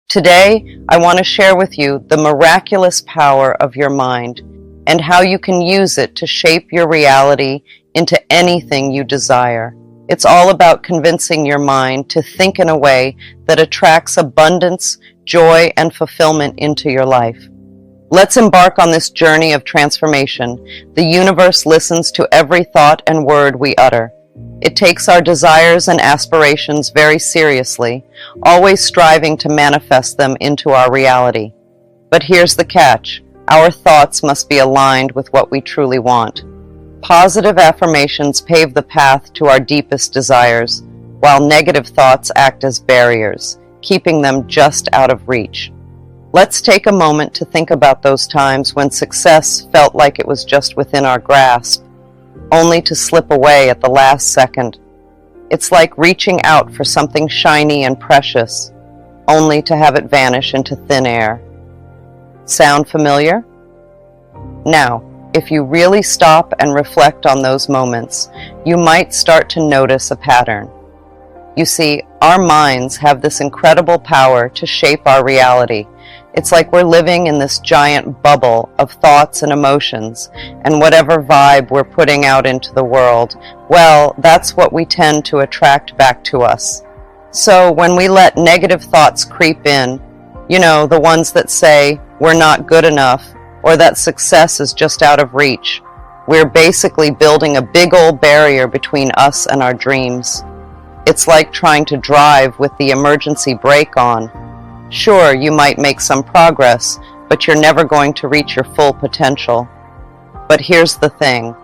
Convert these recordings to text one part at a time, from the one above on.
Today, I want to share with you the miraculous power of your mind and how you can use it to shape your reality into anything you desire. It's all about convincing your mind to think in a way that attracts abundance, joy, and fulfillment into your life. Let's embark on this journey of transformation. The universe listens to every thought and word we utter. It takes our desires and aspirations very seriously, always striving to manifest them into our reality. But here's the catch. Our thoughts must be aligned with what we truly want. Positive affirmations pave the path to our deepest desires, while negative thoughts act as barriers, keeping them just out of reach. Let's take a moment to think about those times when success felt like it was just within our grasp, only to slip away at the last second. It's like reaching out for something shiny and precious, only to have it vanish into thin air. Sound familiar? Now, if you really stop and reflect on those moments, you might start to notice a pattern. You see, our minds have this incredible power to shape our reality. It's like we're living in this giant bubble of thoughts and emotions, and whatever vibe we're putting out into the world, well, that's what we tend to attract back to us. So when we let negative thoughts creep in, the ones that say we're not good enough or that success is just out of reach, we're basically building a big old barrier between us and our dreams. It's like trying to drive with the emergency brake on. Sure, you might make some progress, but you're never going to reach your full potential. But here's the thing.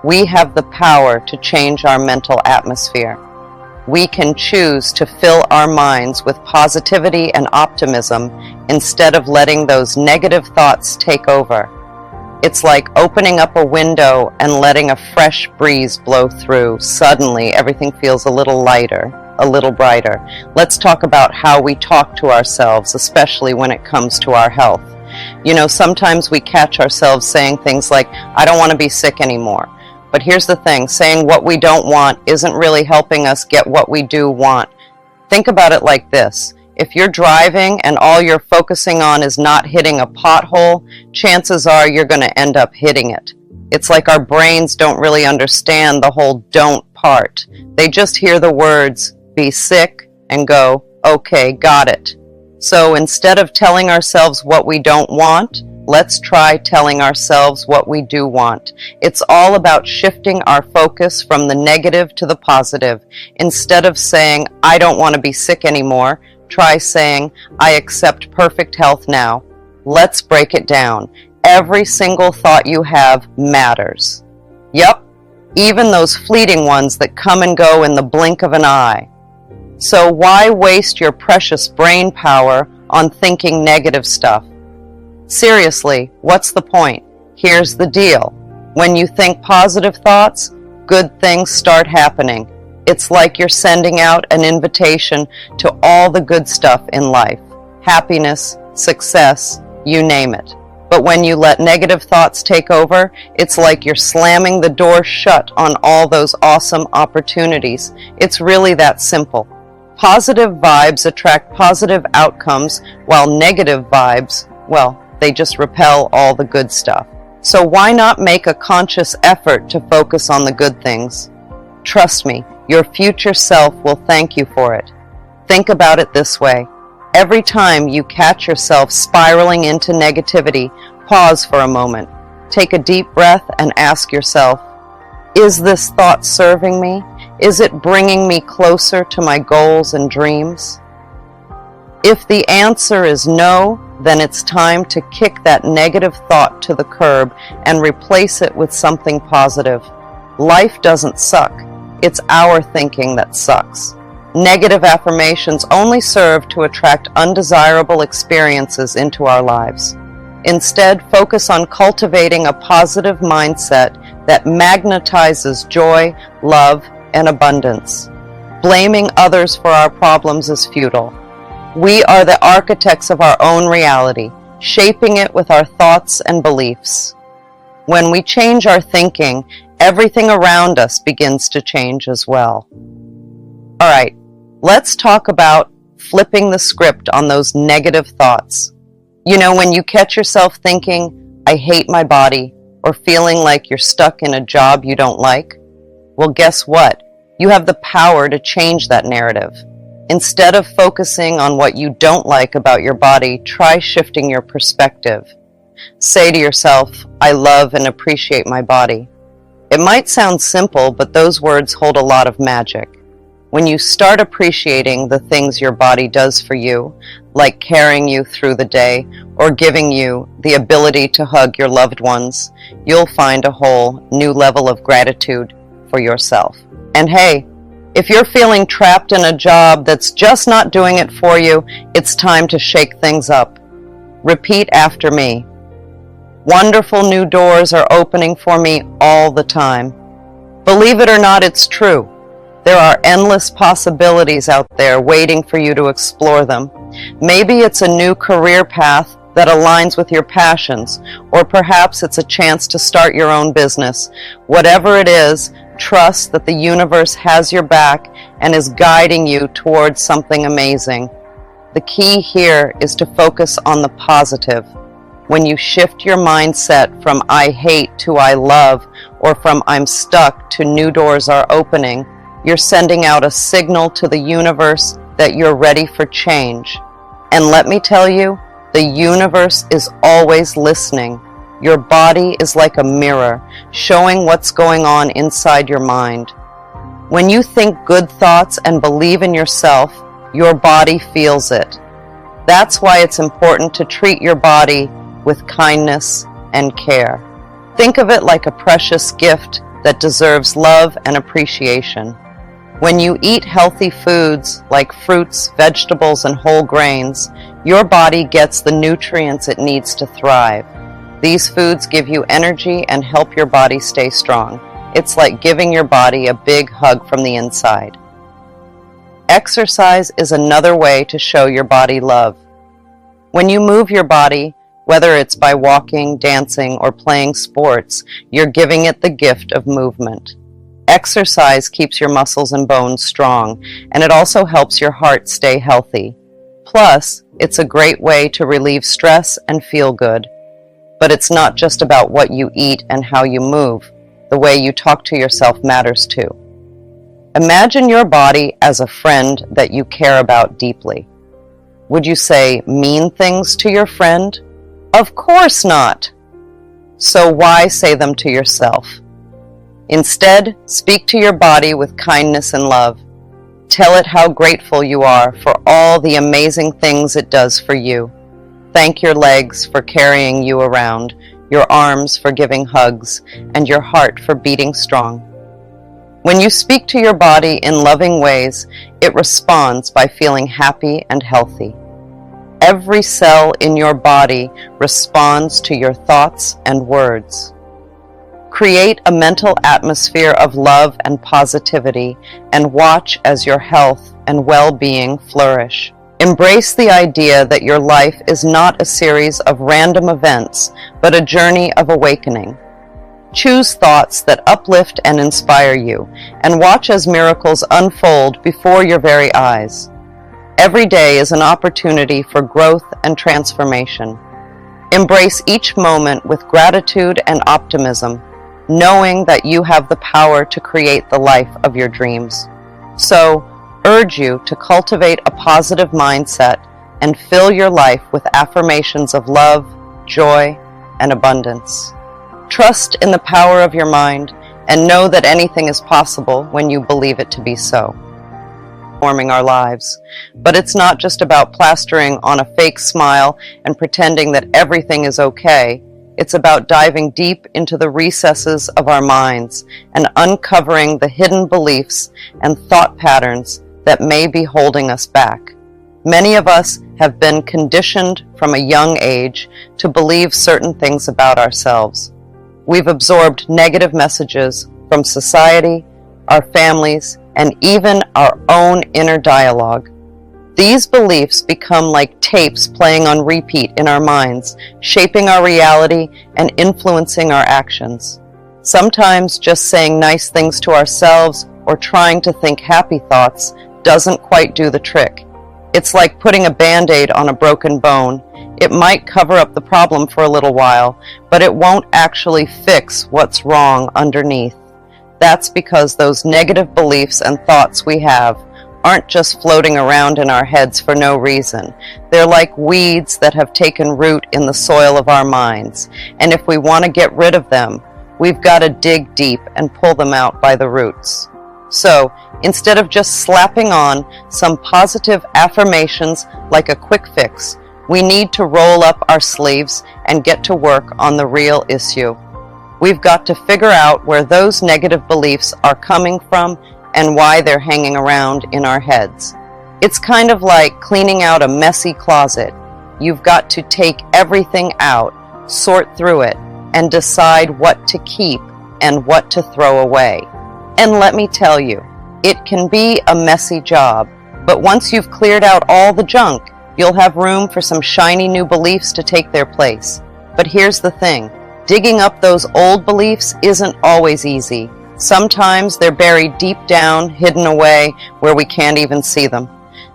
We have the power to change our mental atmosphere. We can choose to fill our minds with positivity and optimism instead of letting those negative thoughts take over. It's like opening up a window and letting a fresh breeze blow through. Suddenly, everything feels a little lighter, a little brighter. Let's talk about how we talk to ourselves, especially when it comes to our health. Sometimes we catch ourselves saying things like, I don't want to be sick anymore. But here's the thing, saying what we don't want isn't really helping us get what we do want. Think about it like this. If you're driving and all you're focusing on is not hitting a pothole, chances are you're going to end up hitting it. It's like our brains don't really understand the whole don't part. They just hear the words, be sick, and go, okay, got it. So instead of telling ourselves what we don't want, let's try telling ourselves what we do want. It's all about shifting our focus from the negative to the positive. Instead of saying, I don't want to be sick anymore, try saying, I accept perfect health now. Let's break it down. Every single thought you have matters. Yep, even those fleeting ones that come and go in the blink of an eye. So why waste your precious brain power on thinking negative stuff? Seriously, what's the point? Here's the deal. When you think positive thoughts, good things start happening. It's like you're sending out an invitation to all the good stuff in life. Happiness, success, you name it. But when you let negative thoughts take over, it's like you're slamming the door shut on all those awesome opportunities. It's really that simple. Positive vibes attract positive outcomes, while negative vibes, well, they just repel all the good stuff. So why not make a conscious effort to focus on the good things? Trust me, your future self will thank you for it. Think about it this way. Every time you catch yourself spiraling into negativity, pause for a moment. Take a deep breath and ask yourself, is this thought serving me? Is it bringing me closer to my goals and dreams? If the answer is no, then it's time to kick that negative thought to the curb and replace it with something positive. Life doesn't suck. It's our thinking that sucks. Negative affirmations only serve to attract undesirable experiences into our lives. Instead, focus on cultivating a positive mindset that magnetizes joy, love, and abundance. Blaming others for our problems is futile. We are the architects of our own reality, shaping it with our thoughts and beliefs. When we change our thinking, everything around us begins to change as well. All right, let's talk about flipping the script on those negative thoughts. You know, when you catch yourself thinking, I hate my body, or feeling like you're stuck in a job you don't like, well, guess what? You have the power to change that narrative. Instead of focusing on what you don't like about your body, try shifting your perspective. Say to yourself, I love and appreciate my body. It might sound simple, but those words hold a lot of magic. When you start appreciating the things your body does for you, like carrying you through the day or giving you the ability to hug your loved ones, you'll find a whole new level of gratitude for yourself. And hey, if you're feeling trapped in a job that's just not doing it for you, it's time to shake things up. Repeat after me. Wonderful new doors are opening for me all the time. Believe it or not, it's true. There are endless possibilities out there waiting for you to explore them. Maybe it's a new career path that aligns with your passions, or perhaps it's a chance to start your own business. Whatever it is, trust that the universe has your back and is guiding you towards something amazing. The key here is to focus on the positive. When you shift your mindset from I hate to I love, or from I'm stuck to new doors are opening, you're sending out a signal to the universe that you're ready for change. And let me tell you, the universe is always listening. Your body is like a mirror, showing what's going on inside your mind. When you think good thoughts and believe in yourself, your body feels it. That's why it's important to treat your body with kindness and care. Think of it like a precious gift that deserves love and appreciation. When you eat healthy foods like fruits, vegetables, and whole grains, your body gets the nutrients it needs to thrive. These foods give you energy and help your body stay strong. It's like giving your body a big hug from the inside. Exercise is another way to show your body love. When you move your body, whether it's by walking, dancing, or playing sports, you're giving it the gift of movement. Exercise keeps your muscles and bones strong, and it also helps your heart stay healthy. Plus, it's a great way to relieve stress and feel good. But it's not just about what you eat and how you move. The way you talk to yourself matters too. Imagine your body as a friend that you care about deeply. Would you say mean things to your friend? Of course not. So why say them to yourself? Instead, speak to your body with kindness and love. Tell it how grateful you are for all the amazing things it does for you. Thank your legs for carrying you around, your arms for giving hugs, and your heart for beating strong. When you speak to your body in loving ways, it responds by feeling happy and healthy. Every cell in your body responds to your thoughts and words. Create a mental atmosphere of love and positivity, and watch as your health and well-being flourish. Embrace the idea that your life is not a series of random events, but a journey of awakening. Choose thoughts that uplift and inspire you, and watch as miracles unfold before your very eyes. Every day is an opportunity for growth and transformation. Embrace each moment with gratitude and optimism, knowing that you have the power to create the life of your dreams. So, urge you to cultivate a positive mindset and fill your life with affirmations of love, joy, and abundance. Trust in the power of your mind and know that anything is possible when you believe it to be so. Forming our lives. But it's not just about plastering on a fake smile and pretending that everything is okay. It's about diving deep into the recesses of our minds and uncovering the hidden beliefs and thought patterns that may be holding us back. Many of us have been conditioned from a young age to believe certain things about ourselves. We've absorbed negative messages from society, our families, and even our own inner dialogue. These beliefs become like tapes playing on repeat in our minds, shaping our reality and influencing our actions. Sometimes just saying nice things to ourselves or trying to think happy thoughts doesn't quite do the trick. It's like putting a Band-Aid on a broken bone. It might cover up the problem for a little while, but it won't actually fix what's wrong underneath. That's because those negative beliefs and thoughts we have aren't just floating around in our heads for no reason. They're like weeds that have taken root in the soil of our minds, and if we want to get rid of them, we've got to dig deep and pull them out by the roots. So, instead of just slapping on some positive affirmations like a quick fix, we need to roll up our sleeves and get to work on the real issue. We've got to figure out where those negative beliefs are coming from and why they're hanging around in our heads. It's kind of like cleaning out a messy closet. You've got to take everything out, sort through it, and decide what to keep and what to throw away. And let me tell you, it can be a messy job, but once you've cleared out all the junk, you'll have room for some shiny new beliefs to take their place. But here's the thing, digging up those old beliefs isn't always easy. Sometimes they're buried deep down, hidden away, where we can't even see them.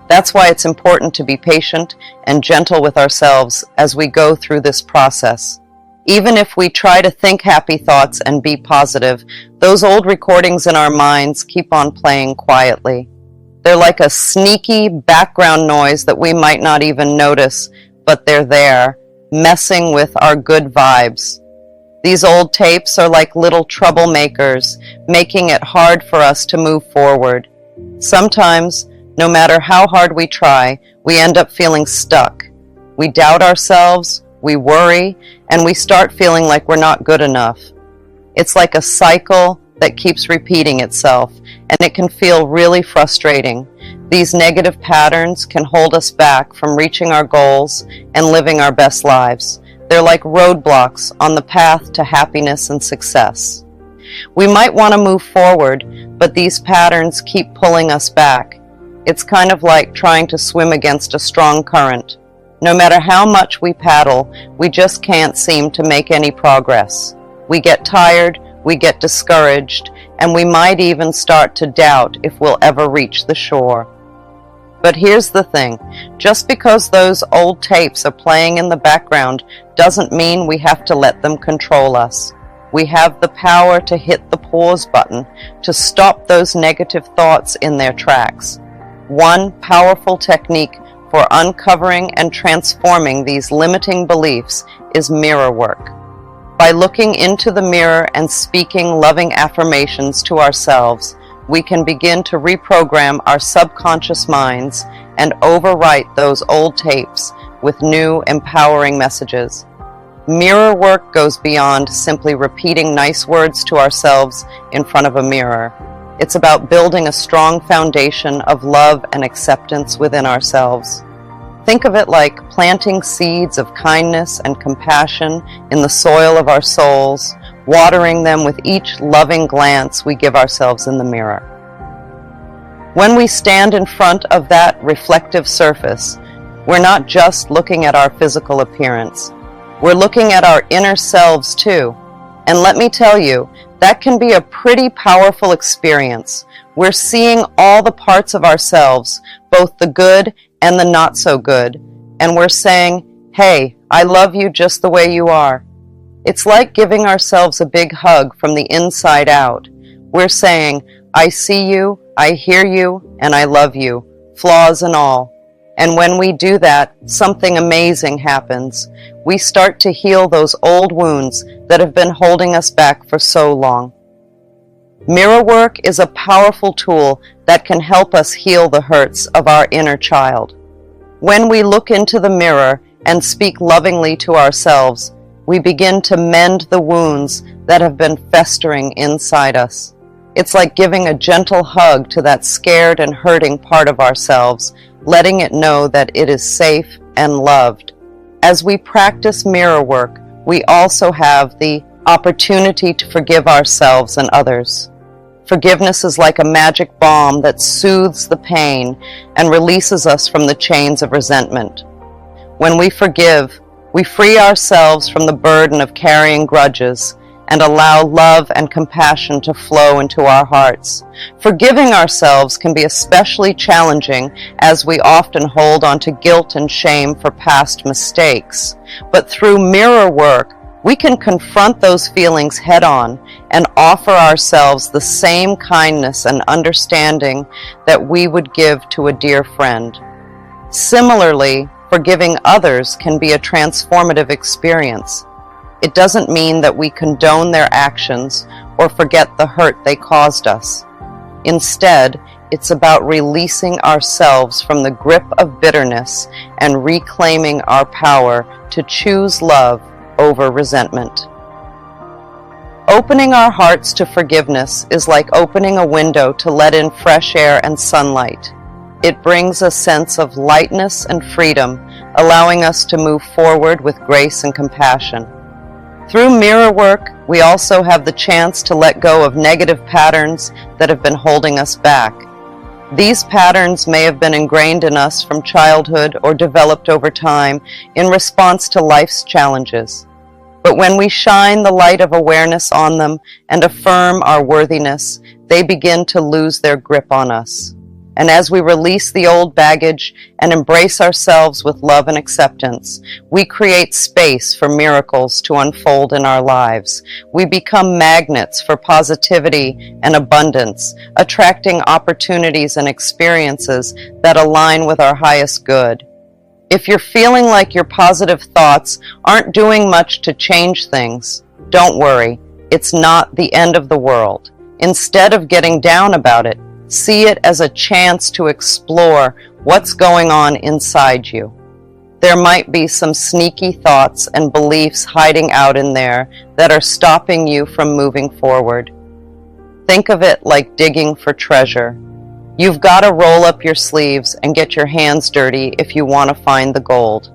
That's why it's important to be patient and gentle with ourselves as we go through this process. Even if we try to think happy thoughts and be positive, those old recordings in our minds keep on playing quietly. They're like a sneaky background noise that we might not even notice, but they're there, messing with our good vibes. These old tapes are like little troublemakers, making it hard for us to move forward. Sometimes, no matter how hard we try, we end up feeling stuck. We doubt ourselves, we worry, and we start feeling like we're not good enough. It's like a cycle that keeps repeating itself, and it can feel really frustrating. These negative patterns can hold us back from reaching our goals and living our best lives. They're like roadblocks on the path to happiness and success. We might want to move forward, but these patterns keep pulling us back. It's kind of like trying to swim against a strong current. No matter how much we paddle, we just can't seem to make any progress. We get tired, we get discouraged, and we might even start to doubt if we'll ever reach the shore. But here's the thing, just because those old tapes are playing in the background doesn't mean we have to let them control us. We have the power to hit the pause button, to stop those negative thoughts in their tracks. One powerful technique for uncovering and transforming these limiting beliefs is mirror work. By looking into the mirror and speaking loving affirmations to ourselves, we can begin to reprogram our subconscious minds and overwrite those old tapes with new, empowering messages. Mirror work goes beyond simply repeating nice words to ourselves in front of a mirror. It's about building a strong foundation of love and acceptance within ourselves. Think of it like planting seeds of kindness and compassion in the soil of our souls, watering them with each loving glance we give ourselves in the mirror. When we stand in front of that reflective surface, we're not just looking at our physical appearance. We're looking at our inner selves too. And let me tell you, that can be a pretty powerful experience. We're seeing all the parts of ourselves, both the good and the not so good, and we're saying, hey, I love you just the way you are. It's like giving ourselves a big hug from the inside out. We're saying, I see you, I hear you, and I love you, flaws and all. And when we do that, something amazing happens. We start to heal those old wounds that have been holding us back for so long. Mirror work is a powerful tool that can help us heal the hurts of our inner child. When we look into the mirror and speak lovingly to ourselves, we begin to mend the wounds that have been festering inside us. It's like giving a gentle hug to that scared and hurting part of ourselves, letting it know that it is safe and loved. As we practice mirror work, we also have the opportunity to forgive ourselves and others. Forgiveness is like a magic balm that soothes the pain and releases us from the chains of resentment. When we forgive, we free ourselves from the burden of carrying grudges, and allow love and compassion to flow into our hearts. Forgiving ourselves can be especially challenging as we often hold on to guilt and shame for past mistakes. But through mirror work, we can confront those feelings head on and offer ourselves the same kindness and understanding that we would give to a dear friend. Similarly, forgiving others can be a transformative experience. It doesn't mean that we condone their actions or forget the hurt they caused us. Instead, it's about releasing ourselves from the grip of bitterness and reclaiming our power to choose love over resentment. Opening our hearts to forgiveness is like opening a window to let in fresh air and sunlight. It brings a sense of lightness and freedom, allowing us to move forward with grace and compassion. Through mirror work, we also have the chance to let go of negative patterns that have been holding us back. These patterns may have been ingrained in us from childhood or developed over time in response to life's challenges. But when we shine the light of awareness on them and affirm our worthiness, they begin to lose their grip on us. And as we release the old baggage and embrace ourselves with love and acceptance, we create space for miracles to unfold in our lives. We become magnets for positivity and abundance, attracting opportunities and experiences that align with our highest good. If you're feeling like your positive thoughts aren't doing much to change things, don't worry. It's not the end of the world. Instead of getting down about it, see it as a chance to explore what's going on inside you. There might be some sneaky thoughts and beliefs hiding out in there that are stopping you from moving forward. Think of it like digging for treasure. You've got to roll up your sleeves and get your hands dirty if you want to find the gold.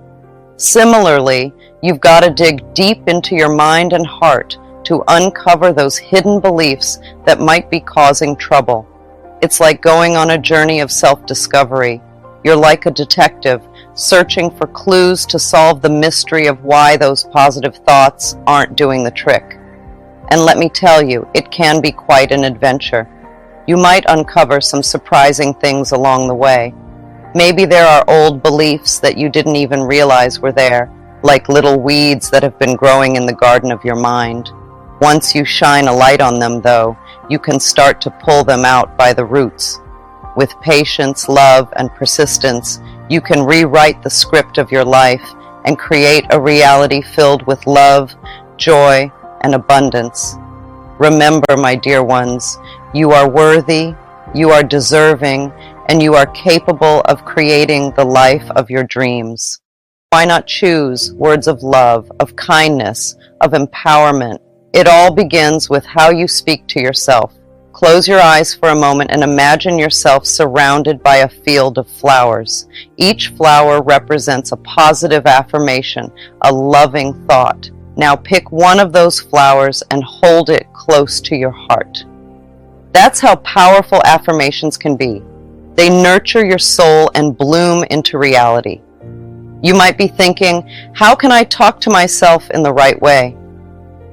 Similarly, you've got to dig deep into your mind and heart to uncover those hidden beliefs that might be causing trouble. It's like going on a journey of self-discovery. You're like a detective, searching for clues to solve the mystery of why those positive thoughts aren't doing the trick. And let me tell you, it can be quite an adventure. You might uncover some surprising things along the way. Maybe there are old beliefs that you didn't even realize were there, like little weeds that have been growing in the garden of your mind. Once you shine a light on them, though, you can start to pull them out by the roots. With patience, love, and persistence, you can rewrite the script of your life and create a reality filled with love, joy, and abundance. Remember, my dear ones, you are worthy, you are deserving, and you are capable of creating the life of your dreams. Why not choose words of love, of kindness, of empowerment? It all begins with how you speak to yourself. Close your eyes for a moment and imagine yourself surrounded by a field of flowers. Each flower represents a positive affirmation, a loving thought. Now pick one of those flowers and hold it close to your heart. That's how powerful affirmations can be. They nurture your soul and bloom into reality. You might be thinking, how can I talk to myself in the right way?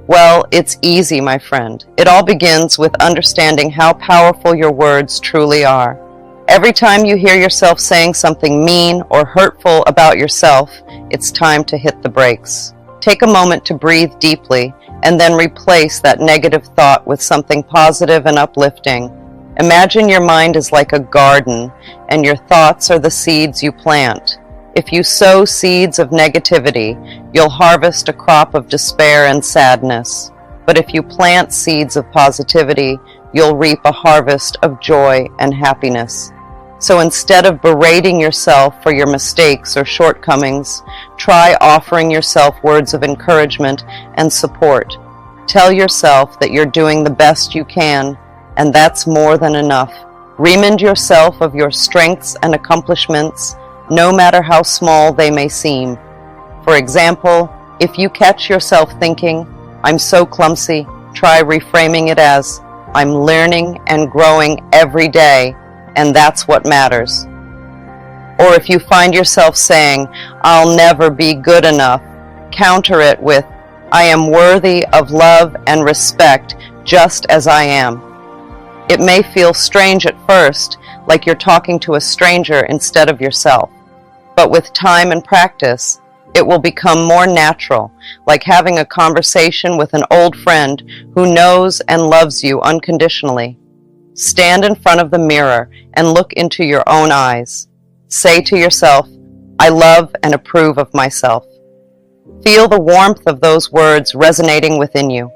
Well, it's easy, my friend. It all begins with understanding how powerful your words truly are. Every time you hear yourself saying something mean or hurtful about yourself, it's time to hit the brakes. Take a moment to breathe deeply and then replace that negative thought with something positive and uplifting. Imagine your mind is like a garden and your thoughts are the seeds you plant. If you sow seeds of negativity, you'll harvest a crop of despair and sadness. But if you plant seeds of positivity, you'll reap a harvest of joy and happiness. So instead of berating yourself for your mistakes or shortcomings, try offering yourself words of encouragement and support. Tell yourself that you're doing the best you can, and that's more than enough. Remind yourself of your strengths and accomplishments, no matter how small they may seem. For example, if you catch yourself thinking, I'm so clumsy, try reframing it as, I'm learning and growing every day, and that's what matters. Or if you find yourself saying, I'll never be good enough, counter it with, I am worthy of love and respect just as I am. It may feel strange at first, like you're talking to a stranger instead of yourself. But with time and practice, it will become more natural, like having a conversation with an old friend who knows and loves you unconditionally. Stand in front of the mirror and look into your own eyes. Say to yourself, I love and approve of myself. Feel the warmth of those words resonating within you.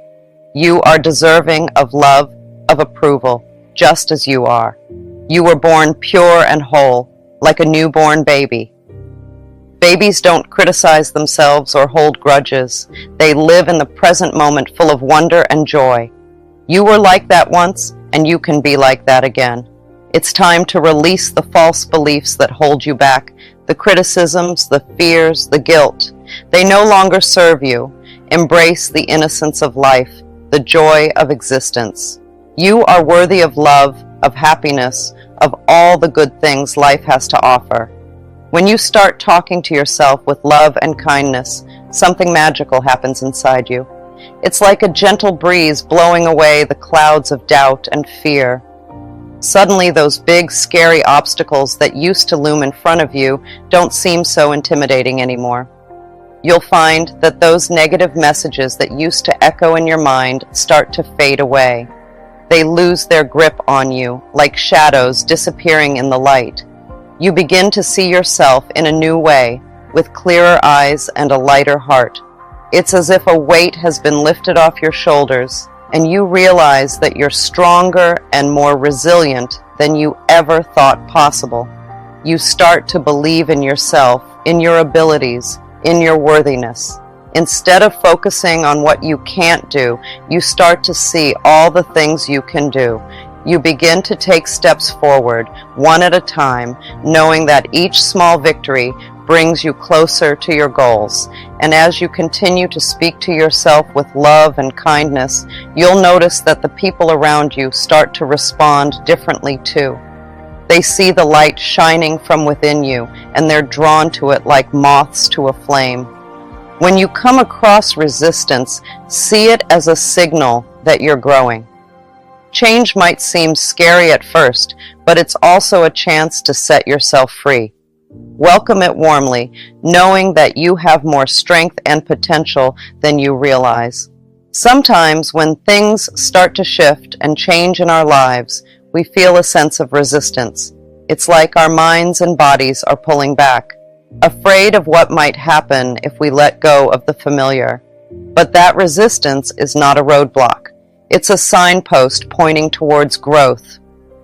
You are deserving of love, of approval, just as you are. You were born pure and whole, like a newborn baby. Babies don't criticize themselves or hold grudges. They live in the present moment full of wonder and joy. You were like that once, and you can be like that again. It's time to release the false beliefs that hold you back, the criticisms, the fears, the guilt. They no longer serve you. Embrace the innocence of life, the joy of existence. You are worthy of love, of happiness, of all the good things life has to offer. When you start talking to yourself with love and kindness, something magical happens inside you. It's like a gentle breeze blowing away the clouds of doubt and fear. Suddenly, those big, scary obstacles that used to loom in front of you don't seem so intimidating anymore. You'll find that those negative messages that used to echo in your mind start to fade away. They lose their grip on you, like shadows disappearing in the light. You begin to see yourself in a new way, with clearer eyes and a lighter heart. It's as if a weight has been lifted off your shoulders, and you realize that you're stronger and more resilient than you ever thought possible. You start to believe in yourself, in your abilities, in your worthiness. Instead of focusing on what you can't do, you start to see all the things you can do. You begin to take steps forward, one at a time, knowing that each small victory brings you closer to your goals. And as you continue to speak to yourself with love and kindness, you'll notice that the people around you start to respond differently too. They see the light shining from within you, and they're drawn to it like moths to a flame. When you come across resistance, see it as a signal that you're growing. Change might seem scary at first, but it's also a chance to set yourself free. Welcome it warmly, knowing that you have more strength and potential than you realize. Sometimes when things start to shift and change in our lives, we feel a sense of resistance. It's like our minds and bodies are pulling back, afraid of what might happen if we let go of the familiar. But that resistance is not a roadblock. It's a signpost pointing towards growth.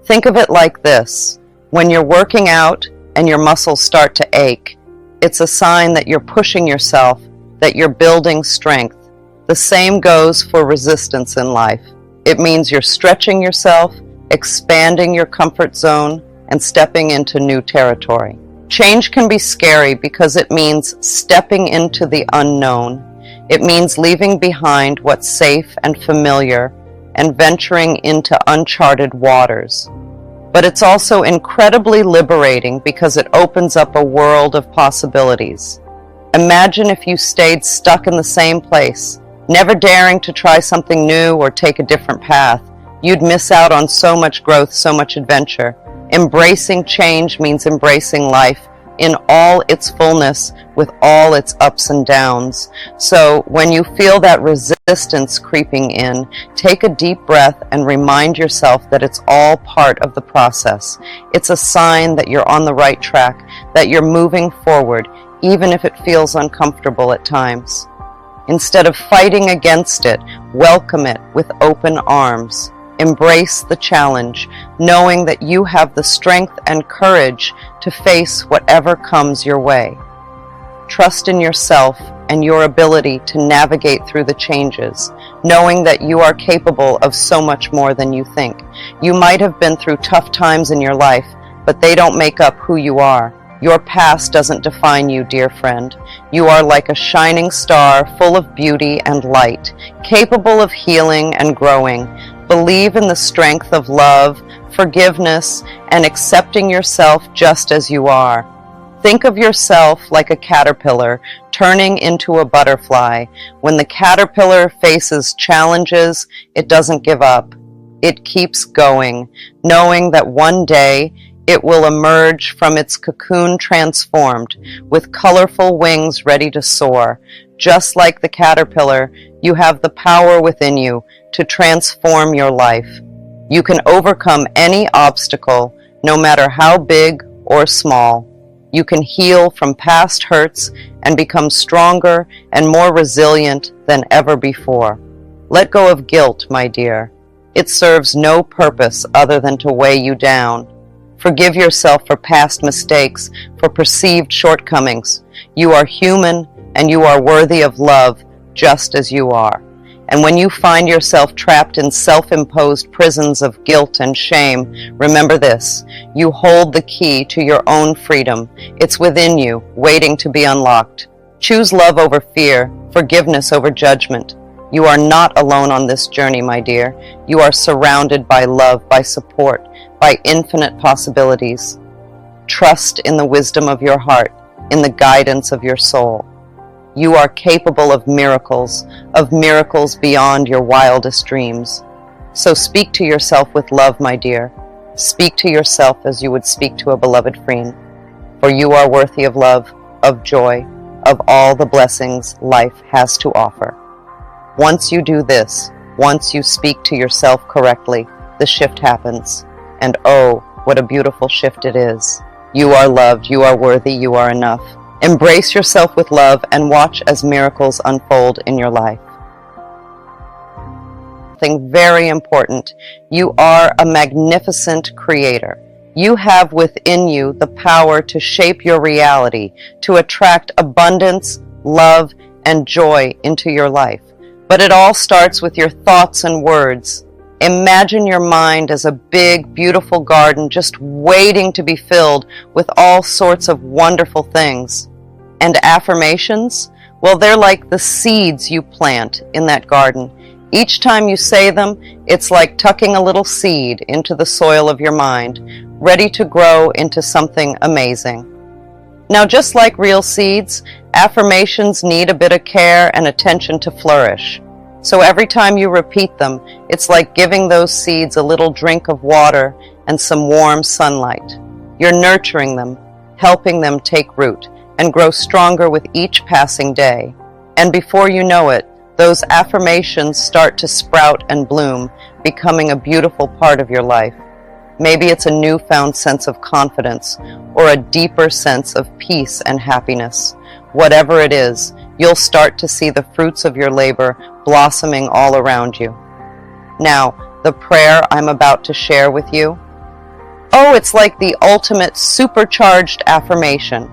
Think of it like this. When you're working out and your muscles start to ache, it's a sign that you're pushing yourself, that you're building strength. The same goes for resistance in life. It means you're stretching yourself, expanding your comfort zone, and stepping into new territory. Change can be scary because it means stepping into the unknown. It means leaving behind what's safe and familiar and venturing into uncharted waters. But it's also incredibly liberating because it opens up a world of possibilities. Imagine if you stayed stuck in the same place, never daring to try something new or take a different path. You'd miss out on so much growth, so much adventure. Embracing change means embracing life in all its fullness with all its ups and downs. So when you feel that resistance creeping in, take a deep breath and remind yourself that it's all part of the process. It's a sign that you're on the right track, that you're moving forward, even if it feels uncomfortable at times. Instead of fighting against it, welcome it with open arms. Embrace the challenge, knowing that you have the strength and courage to face whatever comes your way. Trust in yourself and your ability to navigate through the changes, knowing that you are capable of so much more than you think. You might have been through tough times in your life, but they don't make up who you are. Your past doesn't define you, dear friend. You are like a shining star full of beauty and light, capable of healing and growing. Believe in the strength of love, forgiveness, and accepting yourself just as you are. Think of yourself like a caterpillar turning into a butterfly. When the caterpillar faces challenges, it doesn't give up. It keeps going, knowing that one day it will emerge from its cocoon transformed, with colorful wings ready to soar. Just like the caterpillar, you have the power within you to transform your life. You can overcome any obstacle, no matter how big or small. You can heal from past hurts and become stronger and more resilient than ever before. Let go of guilt, my dear. It serves no purpose other than to weigh you down. Forgive yourself for past mistakes, for perceived shortcomings. You are human and you are worthy of love just as you are. And when you find yourself trapped in self-imposed prisons of guilt and shame, remember this: you hold the key to your own freedom. It's within you, waiting to be unlocked. Choose love over fear, forgiveness over judgment. You are not alone on this journey, my dear. You are surrounded by love, by support, by infinite possibilities. Trust in the wisdom of your heart, in the guidance of your soul. You are capable of miracles beyond your wildest dreams. So speak to yourself with love, my dear. Speak to yourself as you would speak to a beloved friend. For you are worthy of love, of joy, of all the blessings life has to offer. Once you do this, once you speak to yourself correctly, the shift happens. And oh, what a beautiful shift it is. You are loved, you are worthy, you are enough. Embrace yourself with love and watch as miracles unfold in your life. Something very important. You are a magnificent creator. You have within you the power to shape your reality, to attract abundance, love, and joy into your life. But it all starts with your thoughts and words. Imagine your mind as a big, beautiful garden just waiting to be filled with all sorts of wonderful things. And affirmations? Well, they're like the seeds you plant in that garden. Each time you say them, it's like tucking a little seed into the soil of your mind, ready to grow into something amazing. Now, just like real seeds, affirmations need a bit of care and attention to flourish. So every time you repeat them, it's like giving those seeds a little drink of water and some warm sunlight. You're nurturing them, helping them take root and grow stronger with each passing day. And before you know it, those affirmations start to sprout and bloom, becoming a beautiful part of your life. Maybe it's a newfound sense of confidence or a deeper sense of peace and happiness. Whatever it is, you'll start to see the fruits of your labor blossoming all around you. Now, the prayer I'm about to share with you, oh, it's like the ultimate supercharged affirmation.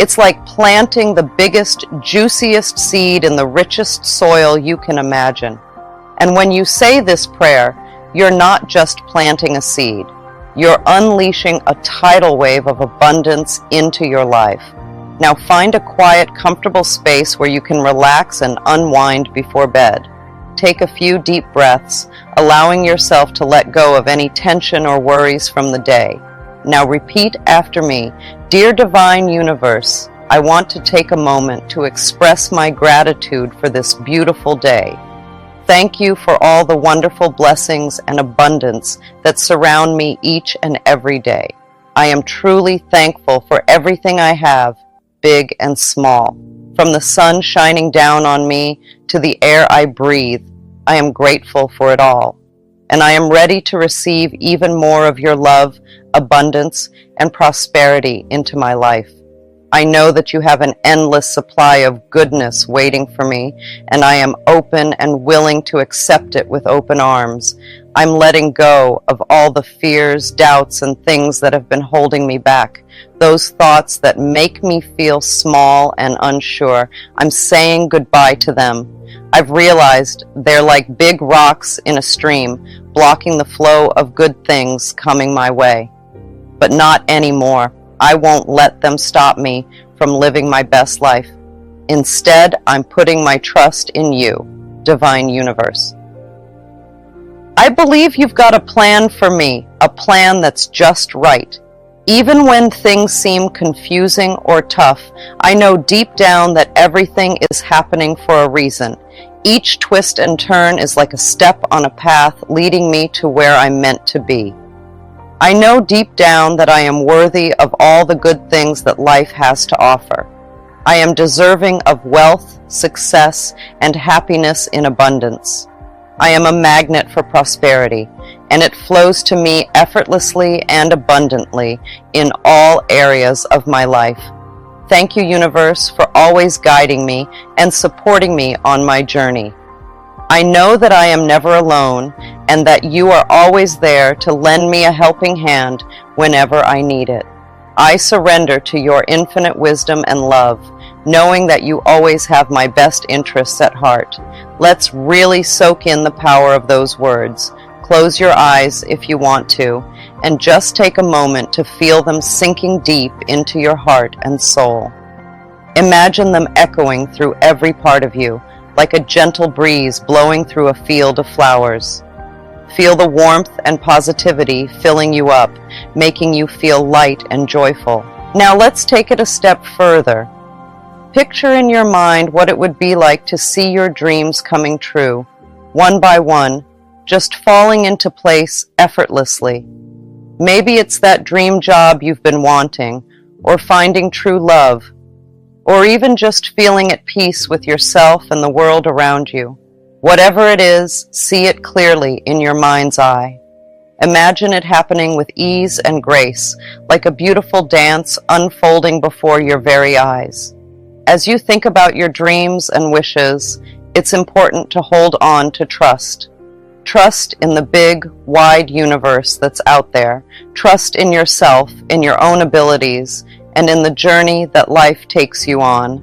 It's like planting the biggest, juiciest seed in the richest soil you can imagine. And when you say this prayer, you're not just planting a seed. You're unleashing a tidal wave of abundance into your life. Now find a quiet, comfortable space where you can relax and unwind before bed. Take a few deep breaths, allowing yourself to let go of any tension or worries from the day. Now repeat after me. Dear Divine Universe, I want to take a moment to express my gratitude for this beautiful day. Thank you for all the wonderful blessings and abundance that surround me each and every day. I am truly thankful for everything I have, big and small. From the sun shining down on me to the air I breathe, I am grateful for it all. And I am ready to receive even more of your love, abundance, and prosperity into my life. I know that you have an endless supply of goodness waiting for me, and I am open and willing to accept it with open arms. I'm letting go of all the fears, doubts, and things that have been holding me back. Those thoughts that make me feel small and unsure, I'm saying goodbye to them. I've realized they're like big rocks in a stream, blocking the flow of good things coming my way. But not anymore. I won't let them stop me from living my best life. Instead, I'm putting my trust in you, Divine Universe. I believe you've got a plan for me, a plan that's just right. Even when things seem confusing or tough, I know deep down that everything is happening for a reason. Each twist and turn is like a step on a path leading me to where I'm meant to be. I know deep down that I am worthy of all the good things that life has to offer. I am deserving of wealth, success, and happiness in abundance. I am a magnet for prosperity, and it flows to me effortlessly and abundantly in all areas of my life. Thank you, universe, for always guiding me and supporting me on my journey. I know that I am never alone and that you are always there to lend me a helping hand whenever I need it. I surrender to your infinite wisdom and love, knowing that you always have my best interests at heart. Let's really soak in the power of those words. Close your eyes if you want to, and just take a moment to feel them sinking deep into your heart and soul. Imagine them echoing through every part of you, like a gentle breeze blowing through a field of flowers. Feel the warmth and positivity filling you up, making you feel light and joyful. Now let's take it a step further. Picture in your mind what it would be like to see your dreams coming true, one by one, just falling into place effortlessly. Maybe it's that dream job you've been wanting, or finding true love, or even just feeling at peace with yourself and the world around you. Whatever it is, see it clearly in your mind's eye. Imagine it happening with ease and grace, like a beautiful dance unfolding before your very eyes. As you think about your dreams and wishes, it's important to hold on to trust. Trust in the big, wide universe that's out there. Trust in yourself, in your own abilities, and in the journey that life takes you on.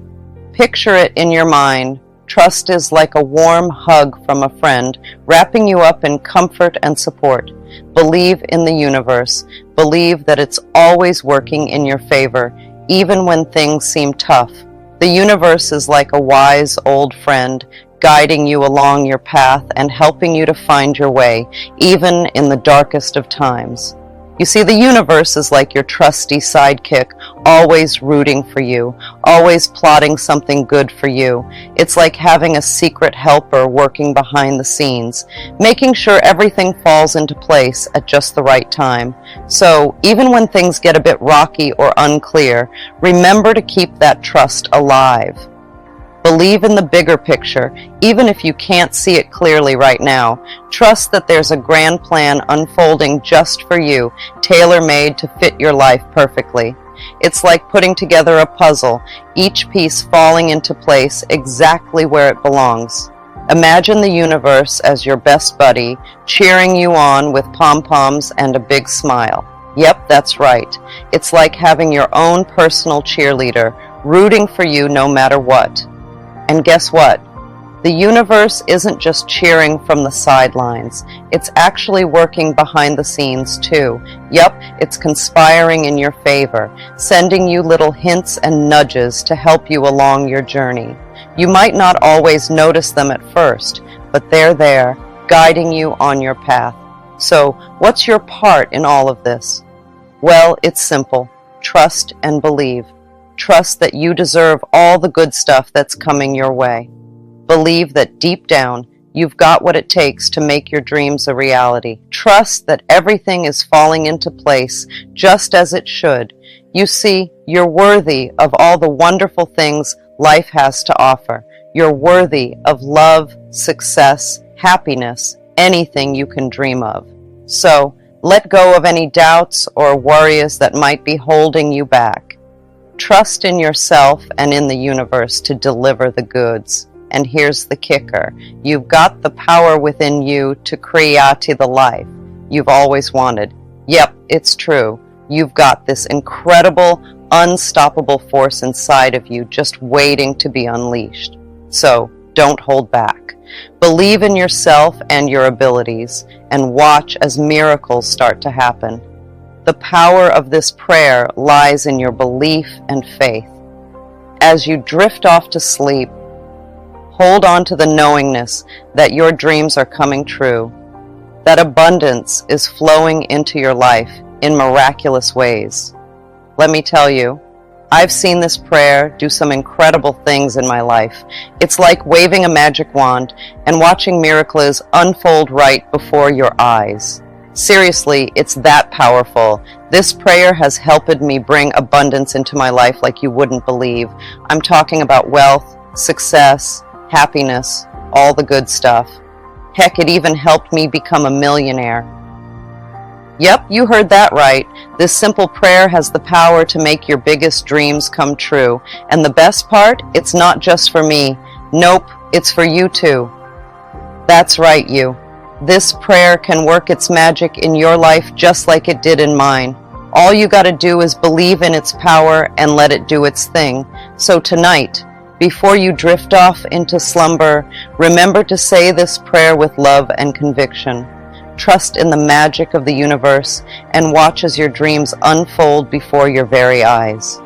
Picture it in your mind. Trust is like a warm hug from a friend, wrapping you up in comfort and support. Believe in the universe. Believe that it's always working in your favor, even when things seem tough. The universe is like a wise old friend, guiding you along your path and helping you to find your way, even in the darkest of times. You see, the universe is like your trusty sidekick, always rooting for you, always plotting something good for you. It's like having a secret helper working behind the scenes, making sure everything falls into place at just the right time. So, even when things get a bit rocky or unclear, remember to keep that trust alive. Believe in the bigger picture, even if you can't see it clearly right now. Trust that there's a grand plan unfolding just for you, tailor-made to fit your life perfectly. It's like putting together a puzzle, each piece falling into place exactly where it belongs. Imagine the universe as your best buddy, cheering you on with pom-poms and a big smile. Yep, that's right. It's like having your own personal cheerleader, rooting for you no matter what. And guess what? The universe isn't just cheering from the sidelines. It's actually working behind the scenes too. Yup, it's conspiring in your favor, sending you little hints and nudges to help you along your journey. You might not always notice them at first, but they're there, guiding you on your path. So, what's your part in all of this? Well, it's simple. Trust and believe. Trust that you deserve all the good stuff that's coming your way. Believe that deep down, you've got what it takes to make your dreams a reality. Trust that everything is falling into place just as it should. You see, you're worthy of all the wonderful things life has to offer. You're worthy of love, success, happiness, anything you can dream of. So, let go of any doubts or worries that might be holding you back. Trust in yourself and in the universe to deliver the goods. And here's the kicker. You've got the power within you to create the life you've always wanted. Yep, it's true. You've got this incredible, unstoppable force inside of you just waiting to be unleashed. So, don't hold back. Believe in yourself and your abilities, and watch as miracles start to happen. The power of this prayer lies in your belief and faith. As you drift off to sleep, hold on to the knowingness that your dreams are coming true, that abundance is flowing into your life, in miraculous ways. Let me tell you, I've seen this prayer do some incredible things in my life. It's like waving a magic wand and watching miracles unfold right before your eyes. Seriously, it's that powerful. This prayer has helped me bring abundance into my life like you wouldn't believe. I'm talking about wealth, success, happiness, all the good stuff. Heck, it even helped me become a millionaire. Yep, you heard that right. This simple prayer has the power to make your biggest dreams come true. And the best part, it's not just for me. Nope, it's for you too. That's right, you. This prayer can work its magic in your life just like it did in mine. All you gotta do is believe in its power and let it do its thing. So tonight, before you drift off into slumber, remember to say this prayer with love and conviction. Trust in the magic of the universe and watch as your dreams unfold before your very eyes.